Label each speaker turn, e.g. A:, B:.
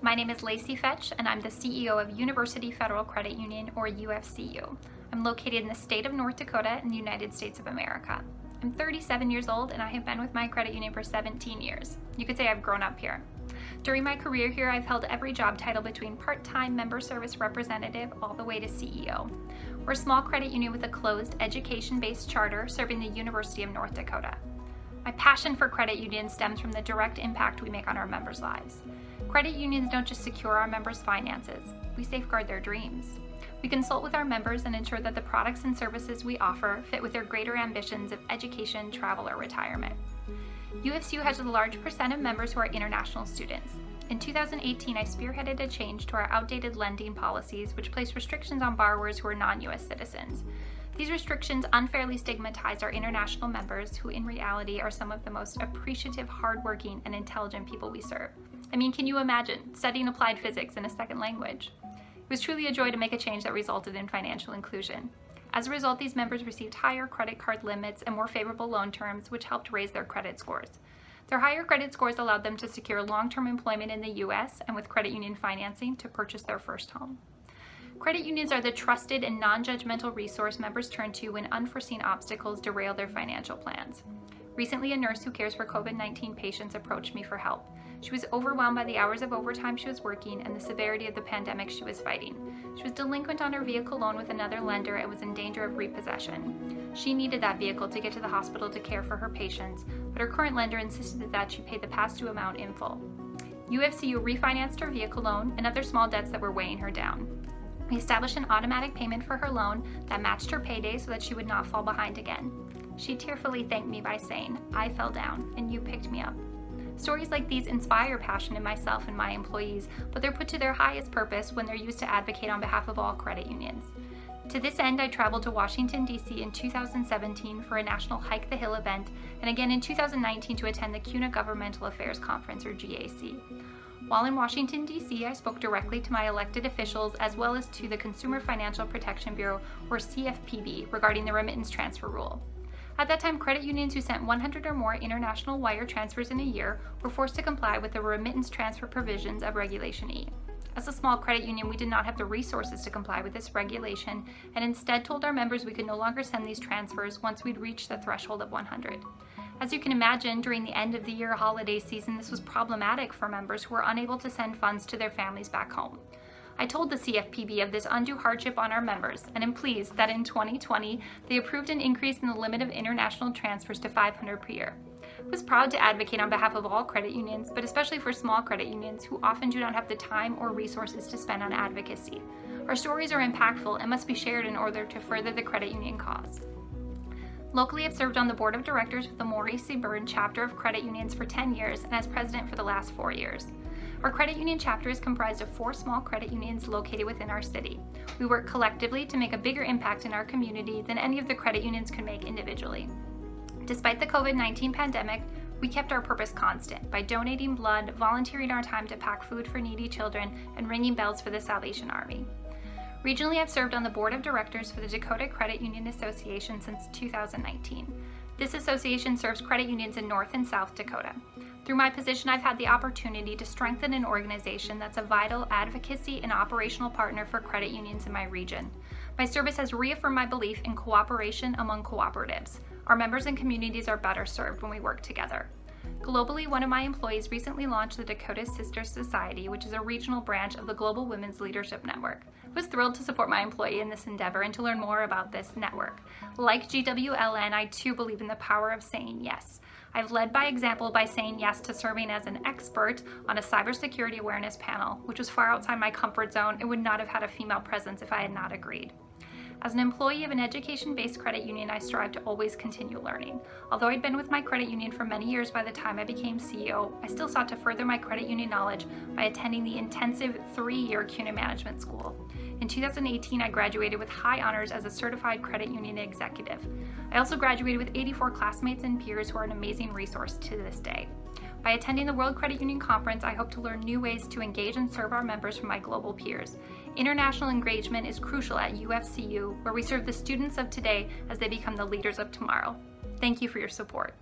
A: My name is Lacey Fetsch, and I'm the CEO of University Federal Credit Union, or UFCU. I'm located in the state of North Dakota in the United States of America. I'm 37 years old, and I have been with my credit union for 17 years. You could say I've grown up here. During my career here, I've held every job title between part-time member service representative all the way to CEO. We're a small credit union with a closed, education-based charter serving the University of North Dakota. My passion for credit unions stems from the direct impact we make on our members' lives. Credit unions don't just secure our members' finances, we safeguard their dreams. We consult with our members and ensure that the products and services we offer fit with their greater ambitions of education, travel, or retirement. UFCU has a large percent of members who are international students. In 2018, I spearheaded a change to our outdated lending policies, which place restrictions on borrowers who are non-US citizens. These restrictions unfairly stigmatize our international members, who in reality are some of the most appreciative, hardworking, and intelligent people we serve. I mean, can you imagine studying applied physics in a second language? It was truly a joy to make a change that resulted in financial inclusion. As a result, these members received higher credit card limits and more favorable loan terms, which helped raise their credit scores. Their higher credit scores allowed them to secure long-term employment in the US and with credit union financing to purchase their first home. Credit unions are the trusted and non-judgmental resource members turn to when unforeseen obstacles derail their financial plans. Recently, a nurse who cares for COVID-19 patients approached me for help. She was overwhelmed by the hours of overtime she was working and the severity of the pandemic she was fighting. She was delinquent on her vehicle loan with another lender and was in danger of repossession. She needed that vehicle to get to the hospital to care for her patients, but her current lender insisted that she pay the past due amount in full. UFCU refinanced her vehicle loan and other small debts that were weighing her down. We established an automatic payment for her loan that matched her payday so that she would not fall behind again. She tearfully thanked me by saying, "I fell down and you picked me up." Stories like these inspire passion in myself and my employees, but they're put to their highest purpose when they're used to advocate on behalf of all credit unions. To this end, I traveled to Washington, D.C. in 2017 for a National Hike the Hill event, and again in 2019 to attend the CUNA Governmental Affairs Conference, or GAC. While in Washington, D.C., I spoke directly to my elected officials as well as to the Consumer Financial Protection Bureau, or CFPB, regarding the remittance transfer rule. At that time, credit unions who sent 100 or more international wire transfers in a year were forced to comply with the remittance transfer provisions of Regulation E. As a small credit union, we did not have the resources to comply with this regulation and instead told our members we could no longer send these transfers once we'd reached the threshold of 100. As you can imagine, during the end of the year holiday season, this was problematic for members who were unable to send funds to their families back home. I told the CFPB of this undue hardship on our members and am pleased that in 2020 they approved an increase in the limit of international transfers to 500 per year. I was proud to advocate on behalf of all credit unions, but especially for small credit unions who often do not have the time or resources to spend on advocacy. Our stories are impactful and must be shared in order to further the credit union cause. Locally, I've served on the board of directors with the Maurice C. Byrne chapter of credit unions for 10 years and as president for the last 4 years. Our credit union chapter is comprised of 4 small credit unions located within our city. We work collectively to make a bigger impact in our community than any of the credit unions could make individually. Despite the COVID-19 pandemic, we kept our purpose constant by donating blood, volunteering our time to pack food for needy children, and ringing bells for the Salvation Army. Regionally, I've served on the board of directors for the Dakota Credit Union Association since 2019. This association serves credit unions in North and South Dakota. Through my position, I've had the opportunity to strengthen an organization that's a vital advocacy and operational partner for credit unions in my region. My service has reaffirmed my belief in cooperation among cooperatives. Our members and communities are better served when we work together. Globally, one of my employees recently launched the Dakota Sister Society, which is a regional branch of the Global Women's Leadership Network. I was thrilled to support my employee in this endeavor and to learn more about this network. Like GWLN, I too believe in the power of saying yes. I've led by example by saying yes to serving as an expert on a cybersecurity awareness panel, which was far outside my comfort zone and would not have had a female presence if I had not agreed. As an employee of an education-based credit union, I strive to always continue learning. Although I'd been with my credit union for many years by the time I became CEO, I still sought to further my credit union knowledge by attending the intensive 3-year CUNA Management School. In 2018, I graduated with high honors as a certified credit union executive. I also graduated with 84 classmates and peers who are an amazing resource to this day. By attending the World Credit Union Conference, I hope to learn new ways to engage and serve our members from my global peers. International engagement is crucial at UFCU, where we serve the students of today as they become the leaders of tomorrow. Thank you for your support.